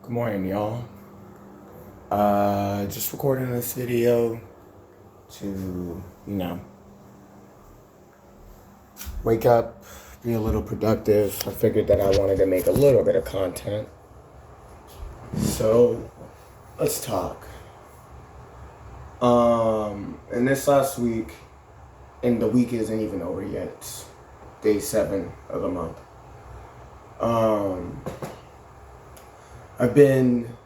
Good morning, y'all. Just recording this video to, wake up, be a little productive. I figured that I wanted to make a little bit of content. So, let's talk. And this last week, and the week isn't even over yet. It's day 7 of the month. I've been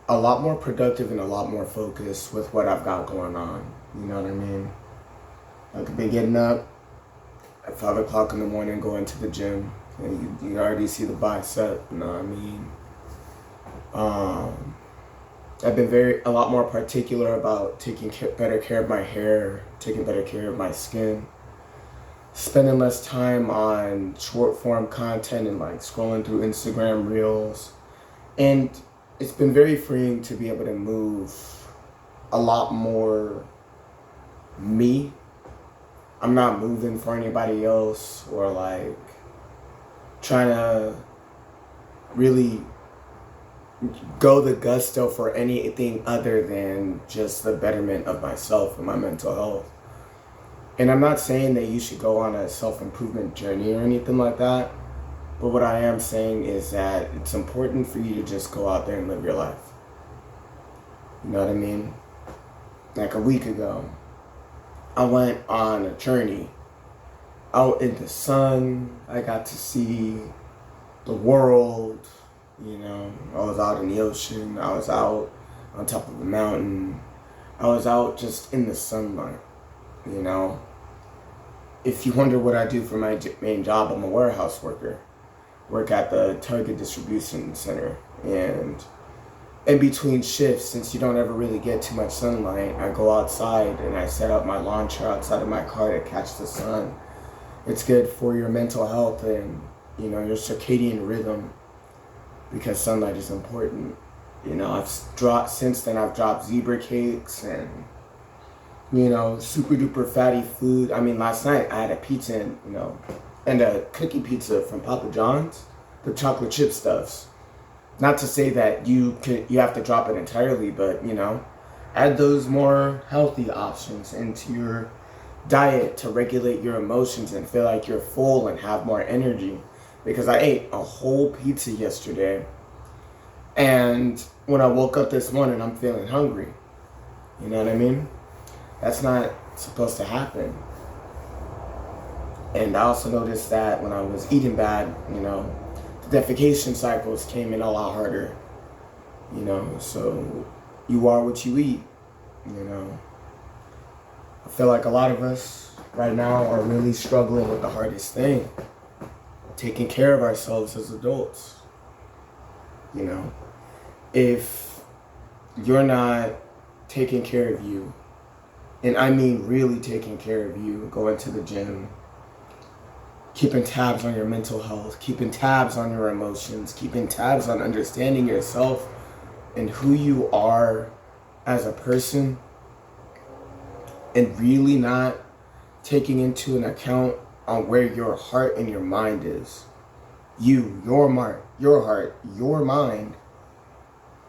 a lot more productive and a lot more focused with what I've got going on. You know what I mean? I've been getting up at 5 o'clock in the morning, going to the gym, and you already see the bicep. You know what I mean? I've been a lot more particular about taking better care of my hair, taking better care of my skin, spending less time on short form content and like scrolling through Instagram reels. And it's been very freeing to be able to move a lot more me. I'm not moving for anybody else or like trying to really go the gusto for anything other than just the betterment of myself and my mental health. And I'm not saying that you should go on a self-improvement journey or anything like that. But what I am saying is that it's important for you to just go out there and live your life. You know what I mean? Like a week ago, I went on a journey out in the sun. I got to see the world. I was out in the ocean. I was out on top of a mountain. I was out just in the sunlight. If you wonder what I do for my main job, I'm a warehouse worker. Work at the Target distribution center, and in between shifts, since you don't ever really get too much sunlight, I go outside and I set up my lawn chair outside of my car to catch the sun. It's good for your mental health and your circadian rhythm, because sunlight is important. Since then I've dropped zebra cakes and super duper fatty food. I mean, last night I had a pizza and a cookie pizza from Papa John's, the chocolate chip stuffs. Not to say that you have to drop it entirely, but add those more healthy options into your diet to regulate your emotions and feel like you're full and have more energy. Because I ate a whole pizza yesterday, and when I woke up this morning, I'm feeling hungry. You know what I mean? That's not supposed to happen. And I also noticed that when I was eating bad, the defecation cycles came in a lot harder. So you are what you eat. I feel like a lot of us right now are really struggling with the hardest thing, taking care of ourselves as adults. If you're not taking care of you, and I mean really taking care of you, going to the gym, keeping tabs on your mental health, keeping tabs on your emotions, keeping tabs on understanding yourself and who you are as a person, and really not taking into an account on where your heart and your mind is. Your heart, your mind,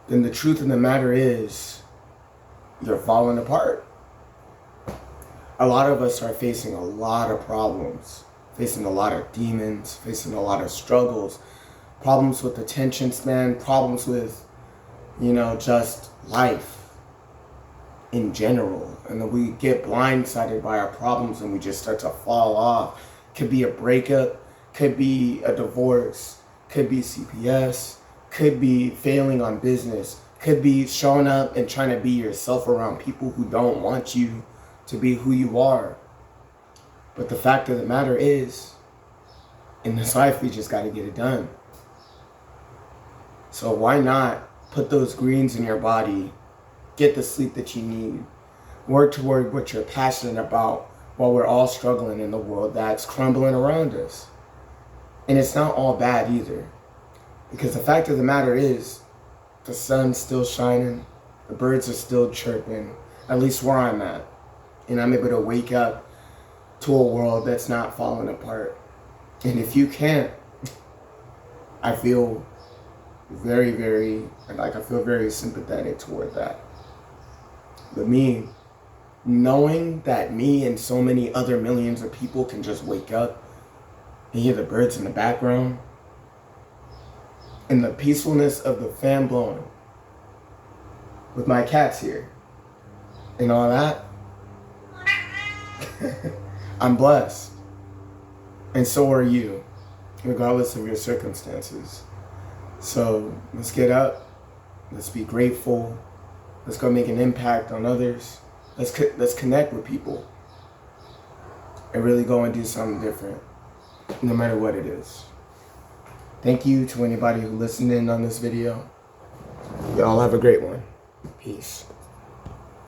then the truth of the matter is you're falling apart. A lot of us are facing a lot of problems, facing a lot of demons, facing a lot of struggles, problems with attention span, problems with, just life in general. And then we get blindsided by our problems and we just start to fall off. Could be a breakup, could be a divorce, could be CPS, could be failing on business, could be showing up and trying to be yourself around people who don't want you to be who you are. But the fact of the matter is, in this life, we just got to get it done. So why not put those greens in your body, get the sleep that you need, work toward what you're passionate about while we're all struggling in the world that's crumbling around us. And it's not all bad either. Because the fact of the matter is, the sun's still shining, the birds are still chirping, at least where I'm at. And I'm able to wake up to a world that's not falling apart. And if you can't, I feel very, very, like I feel very sympathetic toward that. But me, knowing that me and so many other millions of people can just wake up and hear the birds in the background and the peacefulness of the fan blowing with my cats here and all that, I'm blessed. And so are you, regardless of your circumstances. So let's get up. Let's be grateful. Let's go make an impact on others. Let's connect with people and really go and do something different, no matter what it is. Thank you to anybody who listened in on this video. Y'all have a great one. Peace.